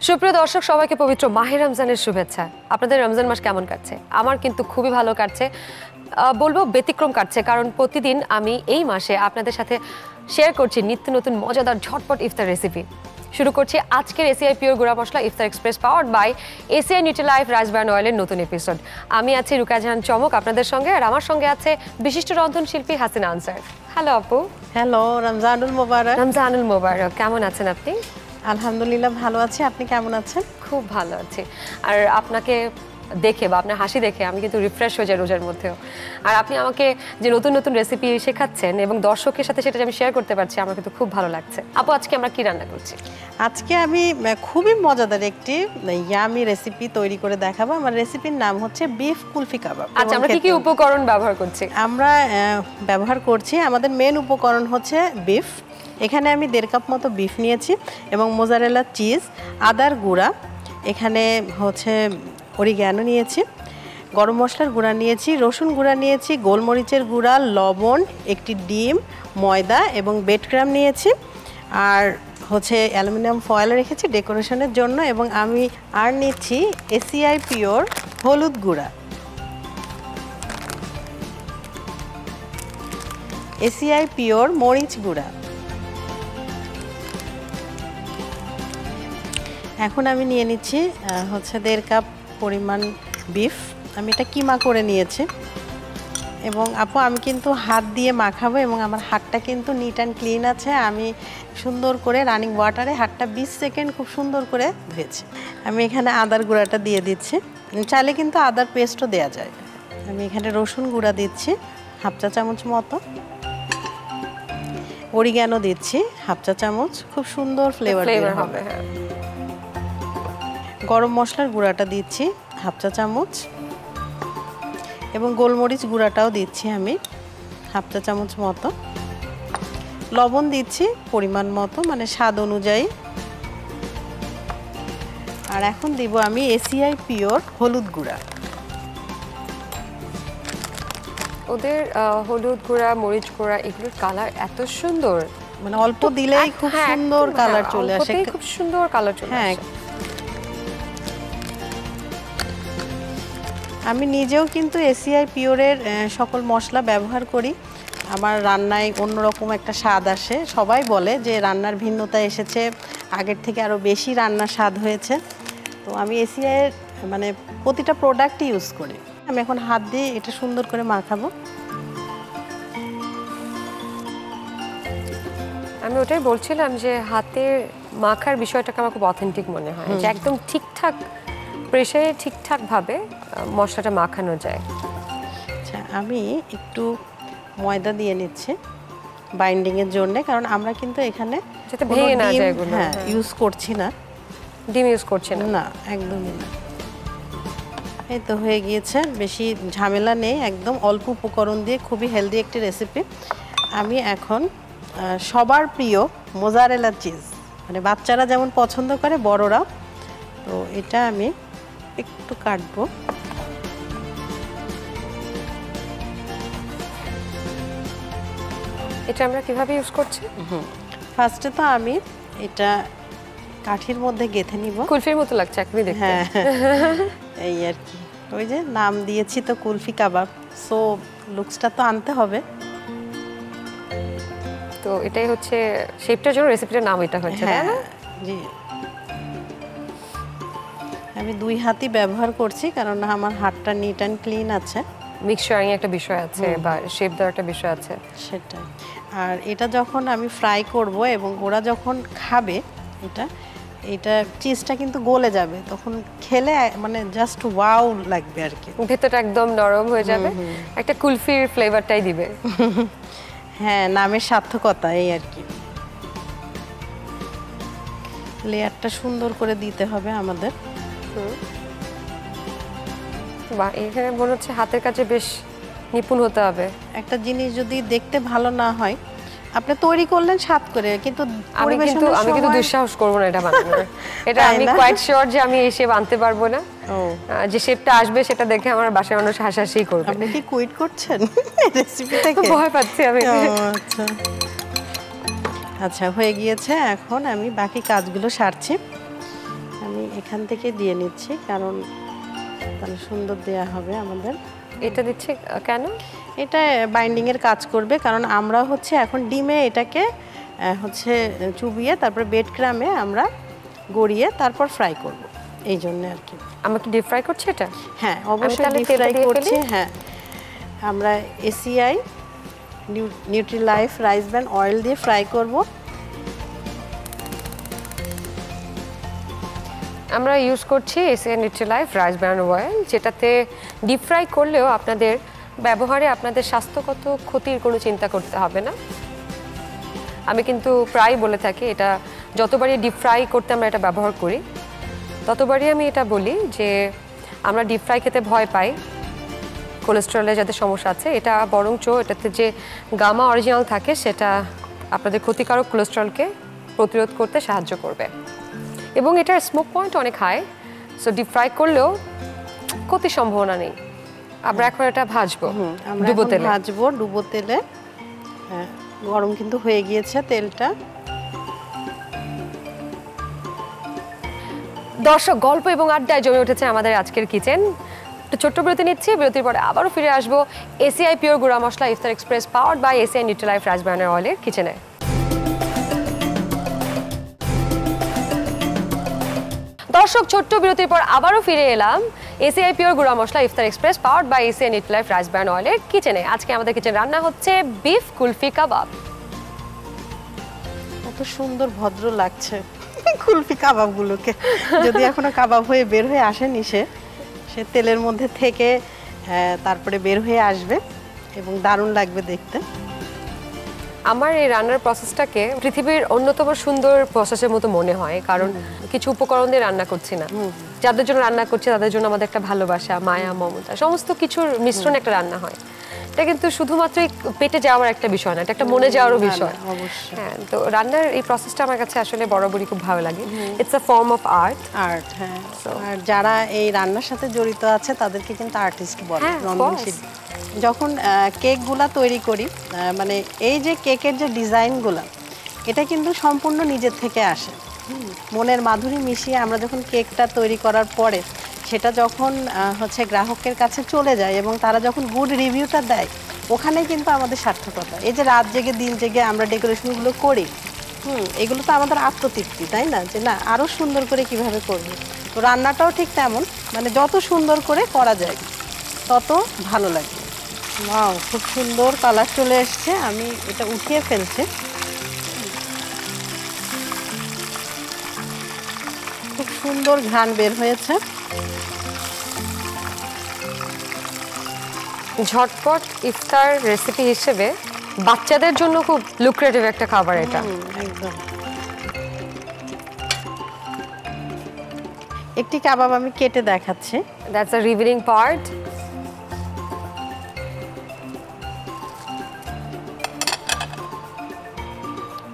সুপ্রিয় দর্শক সবাইকে পবিত্র মাহে রমজানের শুভেচ্ছা। আপনাদের রমজান মাস কেমন কাটছে? আমার কিন্তু খুবই ভালো কাটছে, বলবো ব্যতিক্রম কাটছে, কারণ প্রতিদিন আমি এই মাসে আপনাদের সাথে শেয়ার করছি নিত্য নতুন মজাদার ঝটপট ইফতার রেসিপি। শুরু করছি আজকের এসিআই পিওর গুঁড়া মশলা ইফতার express powered by ACI Nutrilife rice bran অয়েলের নতুন এপিসোড। আমি আছি রুকায়া জাহান চমক আপনাদের সঙ্গে, আর আমার সঙ্গে আছে বিশিষ্ট রন্ধনশিল্পী হাসিনা আনসার। হ্যালো আপু। হ্যালো, রমজানুল মোবারক। রমজানুল মোবারক, কেমন আছেন আপনি? আলহামদুলিল্লাহ ভালো আছি, আপনি কেমন আছেন? খুব ভালো আছি। আর আপনাকে দেখে বা আপনার হাসি দেখে আমি কিন্তু রিফ্রেশ হয়ে যাই রোজার মধ্যেও। আর আপনি আমাকে যে নতুন নতুন রেসিপি শেখাচ্ছেন এবং দর্শকের সাথে সেটা আমি শেয়ার করতে পারছি, আমার কিন্তু খুব ভালো লাগছে। আপু, আজকে আমরা কি রান্না করছি? আজকে আমি খুবই মজাদার একটি ইয়ামি রেসিপি তৈরি করে দেখাবো। আমার রেসিপির নাম হচ্ছে বিফ কুলফি কাবাব। আচ্ছা, আমরা কি কি উপকরণ ব্যবহার করছি? আমরা ব্যবহার করছি, আমাদের মেন উপকরণ হচ্ছে বিফ। এখানে আমি 1.5 কাপ মতো বিফ নিয়েছি এবং মোজারেলা চিজ, আদার গুঁড়া, এখানে হচ্ছে অরিগ্যানো নিয়েছি, গরম মশলার গুঁড়া নিয়েছি, রসুন গুঁড়া নিয়েছি, গোলমরিচের গুঁড়া, লবণ, একটি ডিম, ময়দা এবং বেডক্রাম নিয়েছি, আর হচ্ছে অ্যালুমিনিয়াম ফয়েল রেখেছি ডেকোরেশনের জন্য, এবং আমি আর নিচ্ছি এসিআই পিওর হলুদ গুঁড়া, এসিআই পিওর মরিচ গুঁড়া। এখন আমি নিয়ে নিচ্ছি হচ্ছে 1.5 কাপ পরিমাণ বিফ। আমি এটা কিমা করে নিয়েছি, এবং আপু আমি কিন্তু হাত দিয়ে মাখাবো এবং আমার হাতটা কিন্তু নিট অ্যান্ড ক্লিন আছে। আমি সুন্দর করে রানিং ওয়াটারে হাতটা 20 সেকেন্ড খুব সুন্দর করে ধুয়েছি। আমি এখানে আদার গুঁড়াটা দিয়ে দিচ্ছি, চাইলে কিন্তু আদার পেস্টও দেওয়া যায়। আমি এখানে রসুন গুঁড়া দিচ্ছি 1/2 চা চামচ মতো, অরিগ্যানো দিচ্ছি 1/2 চা চামচ, খুব সুন্দর ফ্লেভার হবে। গরম মশলার গুঁড়াটা দিচ্ছি 1/2 চা চামচ, এবং গোলমরিচ গুঁড়াটাও দিচ্ছি আমি 1/2 চা চামচ মতো, লবণ দিচ্ছি পরিমাণ মতো, মানে স্বাদ অনুযায়ী। আর এখন দিব আমি এসিআই পিওর হলুদ গুঁড়া। ওদের হলুদ গুঁড়া, মরিচ গুঁড়া, এগুলোর কালার এত সুন্দর, মানে অল্প দিলেই খুব সুন্দর কালার চলে আসে, খুব সুন্দর কালার চলে আসে। আমি নিজেও কিন্তু এসিআই পিওরের সকল মশলা ব্যবহার করি। আমার রান্নায় অন্যরকম একটা স্বাদ আসে। সবাই বলে যে রান্নার ভিন্নতা এসেছে, আগের থেকে আরও বেশি রান্নার স্বাদ হয়েছে। তো আমি এসিআইয়ের মানে প্রতিটা প্রোডাক্টই ইউজ করি। আমি এখন হাত দিয়ে এটা সুন্দর করে মাখাবো। আমি ওটাই বলছিলাম যে হাতে মাখার বিষয়টাকে আমার খুব অথেন্টিক মনে হয়, যে একদম ঠিকঠাক প্রেসারে ঠিকঠাকভাবে মশলাটা মাখানো যায়। আচ্ছা, আমি একটু ময়দা দিয়ে নিচ্ছি বাইন্ডিংয়ের জন্য, কারণ আমরা কিন্তু এখানে যাতে ভেঙে না যায় এগুলো ইউজ করছি না, ডিম ইউজ করছি না, একদমই না। এই তো হয়ে গিয়েছে, বেশি ঝামেলা নেই, একদম অল্প উপকরণ দিয়ে খুবই হেলদি একটি রেসিপি। আমি এখন সবার প্রিয় মোজারেলা চিজ, মানে বাচ্চারা যেমন পছন্দ করে বড়রাও, তো এটা আমি একটু কাটবো। এটা আমরা কিভাবে ইউজ করছি? ফার্স্টে তো আমি এটা কাঠির মধ্যে গেঁথে নিব। কুলফির মতো লাগছে একদমই দেখতে। হ্যাঁ, এই আর কি, ওই যে নাম দিয়েছি তো কুলফি কাবাব, সো লুকসটা তো আনতে হবে। তো এটাই হচ্ছে শেপটার জন্য রেসিপিটার নাম এটা হচ্ছে, তাই না? জি, আমি 2 হাতই ব্যবহার করছি, কারণ আমার হাতটা নিট অ্যান্ড ক্লিন আছে। মিক্সচারিং একটা বিষয় আছে বা শেপ দেওয়ার একটা বিষয় আছে, সেটাই। আর এটা যখন আমি ফ্রাই করব এবং ওরা যখন খাবে এটা চিজটা কিন্তু গলে যাবে, তখন খেলে মানে জাস্ট ওয়াও লাগবে আর কি, ভেতরটা একদম নরম হয়ে যাবে, একটা কুলফির ফ্লেভারটাই দিবে। হ্যাঁ, নামের সার্থকতা এই আর কি। লেয়ারটা সুন্দর করে দিতে হবে আমাদের। বাহ, এখানে মনে হচ্ছে হাতের কাছে বেশ নিপুণ হতে হবে। একটা জিনিস যদি দেখতে ভালো না হয়, আপনি তৈরি করলেন স্বাদ করে, কিন্তু আমি কিন্তু দুঃসাহস করব না এটা বানানোর। এটা আমি কোয়াইট শিওর যে আমি এই শেপ আনতে পারবো না। যে শেপটা আসবে সেটা দেখে আমার বাসার মানুষ হাসাহাসি করবে। আপনি কি কুইট করছেন রেসিপি থেকে? ভয় পাচ্ছি আমি। আচ্ছা আচ্ছা, হয়ে গিয়েছে। এখন আমি বাকি কাজগুলো সারছি। আমি আমি এখান থেকে দিয়ে নিচ্ছি, কারণ তাহলে সুন্দর দেয়া হবে আমাদের। এটা দিচ্ছে কেন? এটা বাইন্ডিংয়ের কাজ করবে, কারণ আমরা হচ্ছে এখন ডিমে এটাকে হচ্ছে চুবিয়ে তারপর ব্রেড ক্রামে আমরা গড়িয়ে তারপর ফ্রাই করব, এই জন্য আর কি। আমরা কি ডিপ ফ্রাই করছি এটা? হ্যাঁ, অবশ্যই ডিপ ফ্রাই করছি। হ্যাঁ, আমরা ACI Nutrilife rice bran oil দিয়ে ফ্রাই করব। আমরা ইউজ করছি ACI Nutrilife rice bran oil, যেটাতে ডিপ ফ্রাই করলেও আপনাদের ব্যবহারে আপনাদের স্বাস্থ্যগত ক্ষতির কোনো চিন্তা করতে হবে না। আমি কিন্তু প্রায় বলে থাকি, এটা যতবারই ডিপ ফ্রাই করতে আমরা এটা ব্যবহার করি ততবারই আমি এটা বলি যে আমরা ডিপ ফ্রাই খেতে ভয় পাই, কোলেস্টেরলের যাদের সমস্যা আছে, এটা বরঞ্চ এটাতে যে গামা অরিজিনাল থাকে সেটা আপনাদের ক্ষতিকারক কোলেস্টেরলকে প্রতিরোধ করতে সাহায্য করবে এবং এটার স্মোক পয়েন্ট অনেক হাই, সো ডিপ ফ্রাই করলেও ক্ষতির সম্ভাবনা নেই। আমরা এখন এটা ভাজবো ডুবো তেলে। ভাজবো ডুবো তেলে। হ্যাঁ, গরম কিন্তু হয়ে গিয়েছে তেলটা। দর্শক, গল্প এবং আড্ডায় জমে উঠেছে আমাদের আজকের কিচেন। একটু ছোট্ট বিরতি নিচ্ছি, বিরতির পরে আবারও ফিরে আসবো এসিআই পিওর গুঁড়া মশলা ইফতার express powered by ACI Nutrilife rice bran অয়েলের কিচেনে। দর্শক, ছোট্ট বিরতির পর আবারও ফিরে এলাম এসিআই পিওর গুঁড়া মশলা ইফতার express powered by ACI Nutrilife rice bran অয়েলের কিচেনে। আজকে আমাদের কিচেন রান্না হচ্ছে বিফ কুলফি কাবাব। কত সুন্দর ভদ্র লাগছে কুলফি কাবাবগুলোকে, যদি এখনো কাবাব হয়ে বের হয়ে আসেনি সে তেলের মধ্যে থেকে তারপরে বের হয়ে আসবে এবং দারুণ লাগবে দেখতে। আমার এই রান্নার প্রসেসটাকে পৃথিবীর অন্যতম সুন্দর প্রসেসের মতো মনে হয়, কারণ কিছু উপকরণ দিয়ে রান্না করছি না, যাদের জন্য রান্না করছি তাদের জন্য আমাদের একটা ভালোবাসা, মায়া, মমতা, সমস্ত কিছুর মিশ্রণ একটা রান্না হয়। এটা কিন্তু শুধুমাত্র পেটে যাওয়ার একটা বিষয় না, এটা একটা মনে যাওয়ারও বিষয়। হ্যাঁ, তো রান্নার এই প্রসেসটা আমার কাছে আসলে বরাবরই খুব ভালো লাগে। It's a form of art. হ্যাঁ, আর যারা এই রান্নার সাথে জড়িত আছে তাদেরকে কিন্তু আর্টিস্ট বলে, রন্ধনশিল্পী। যখন কেকগুলা তৈরি করি, মানে এই যে কেকের যে ডিজাইনগুলা, এটা কিন্তু সম্পূর্ণ নিজের থেকে আসে। মনের মাধুরী মিশিয়ে আমরা যখন কেকটা তৈরি করার পরে সেটা যখন হচ্ছে গ্রাহকের কাছে চলে যায় এবং তারা যখন গুড রিভিউটা দেয়, ওখানে কিন্তু আমাদের সার্থকতা। এই যে রাত জেগে দিন জেগে আমরা ডেকোরেশনগুলো করি, এগুলো তো আমাদের আত্মতৃপ্তি, তাই না? যে না, আরও সুন্দর করে কিভাবে করব। তো রান্নাটাও ঠিক তেমন, মানে যত সুন্দর করে করা যায় তত ভালো লাগে। ওয়াও, খুব সুন্দর কালার চলে এসছে। আমি এটা উঠিয়ে ফেলছি। খুব সুন্দর ঘ্রাণ বের হয়েছে। ঝটপট ইফতার রেসিপি হিসেবে বাচ্চাদের জন্য খুব লুক্রেটিভ একটা খাবার এটা। একদম। একটি কাবাব আমি কেটে দেখাচ্ছি। That's a revealing part.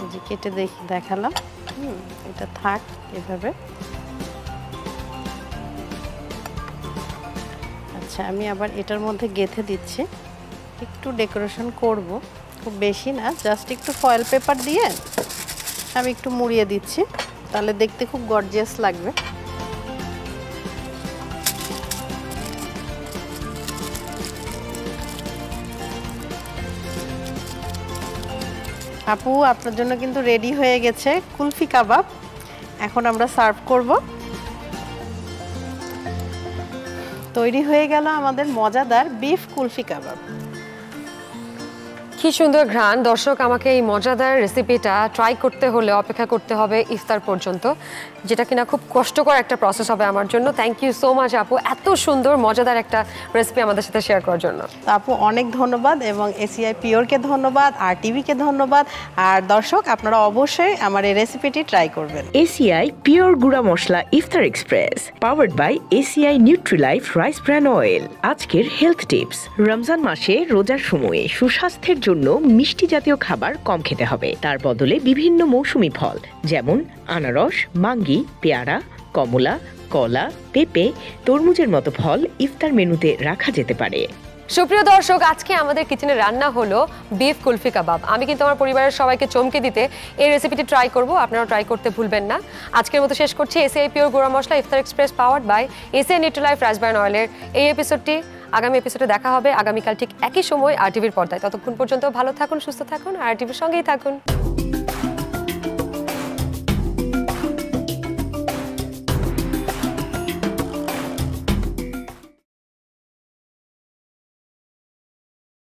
এই যে কেটে দেখালাম। এটা থাক এভাবে। আচ্ছা, আমি আবার এটার মধ্যে গেঁথে দিচ্ছি। একটু ডেকোরেশন করব, খুব বেশি না, জাস্ট একটু ফয়েল পেপার দিয়ে আমি একটু মুড়িয়ে দিচ্ছি, তাহলে দেখতে খুব গর্জিয়াস লাগবে। আপু, আপনার জন্য কিন্তু রেডি হয়ে গেছে কুলফি কাবাব। এখন আমরা সার্ভ করব। তৈরি হয়ে গেল আমাদের মজাদার বিফ কুলফি কাবাব। কি সুন্দর ঘ্রাণ। দর্শক, আমাকে এই মজাদার রেসিপিটা ট্রাই করতে হলে অপেক্ষা করতে হবে ইফতার পর্যন্ত, যেটা কিনা খুব কষ্টকর একটা প্রসেস হবে আমার জন্য। থ্যাংক ইউ সো মাচ আপু, এত সুন্দর মজাদার একটা রেসিপি আমাদের সাথে শেয়ার করার জন্য। আপু, অনেক ধন্যবাদ, এবং এসিআই পিওরকে ধন্যবাদ, আর টিভিকে ধন্যবাদ। আর দর্শক, আপনারা অবশ্যই আমার এই রেসিপিটি ট্রাই করবেন। এসিআই পিওর গুঁড়া মশলা ইফতার express powered by ACI Nutrilife rice bran oil. আজকের হেলথ টিপস। রমজান মাসে রোজার সময়ে সুস্বাস্থ্যের জন্য মিষ্টি জাতীয় খাবার কম খেতে হবে। তার বদলে বিভিন্ন মৌসুমী ফল যেমন আনারস, মাঙ্গি, পেয়ারা, কমলা, কলা, পেঁপে, তরমুজের মতো ফল ইফতার মেনুতে রাখা যেতে পারে। সুপ্রিয় দর্শক, আজকে আমাদের কিচেনে রান্না হলো বিফ কুলফি কাবাব। আমি কিন্তু আমার পরিবারের সবাইকে চমকে দিতে এই রেসিপিটি ট্রাই করব, আপনারাও ট্রাই করতে ভুলবেন না। আজকের মতো শেষ করছি এসিআই পিওর গুঁড়া মশলা ইফতার express powered by ACI Nutrilife rice bran অয়েলের এই এপিসোডটি। আগামী এপিসোডে দেখা হবে আগামীকাল ঠিক একই সময় আর টিভির পর্দায়। ততক্ষণ পর্যন্ত ভালো থাকুন, সুস্থ থাকুন, আর টিভির সঙ্গেই থাকুন।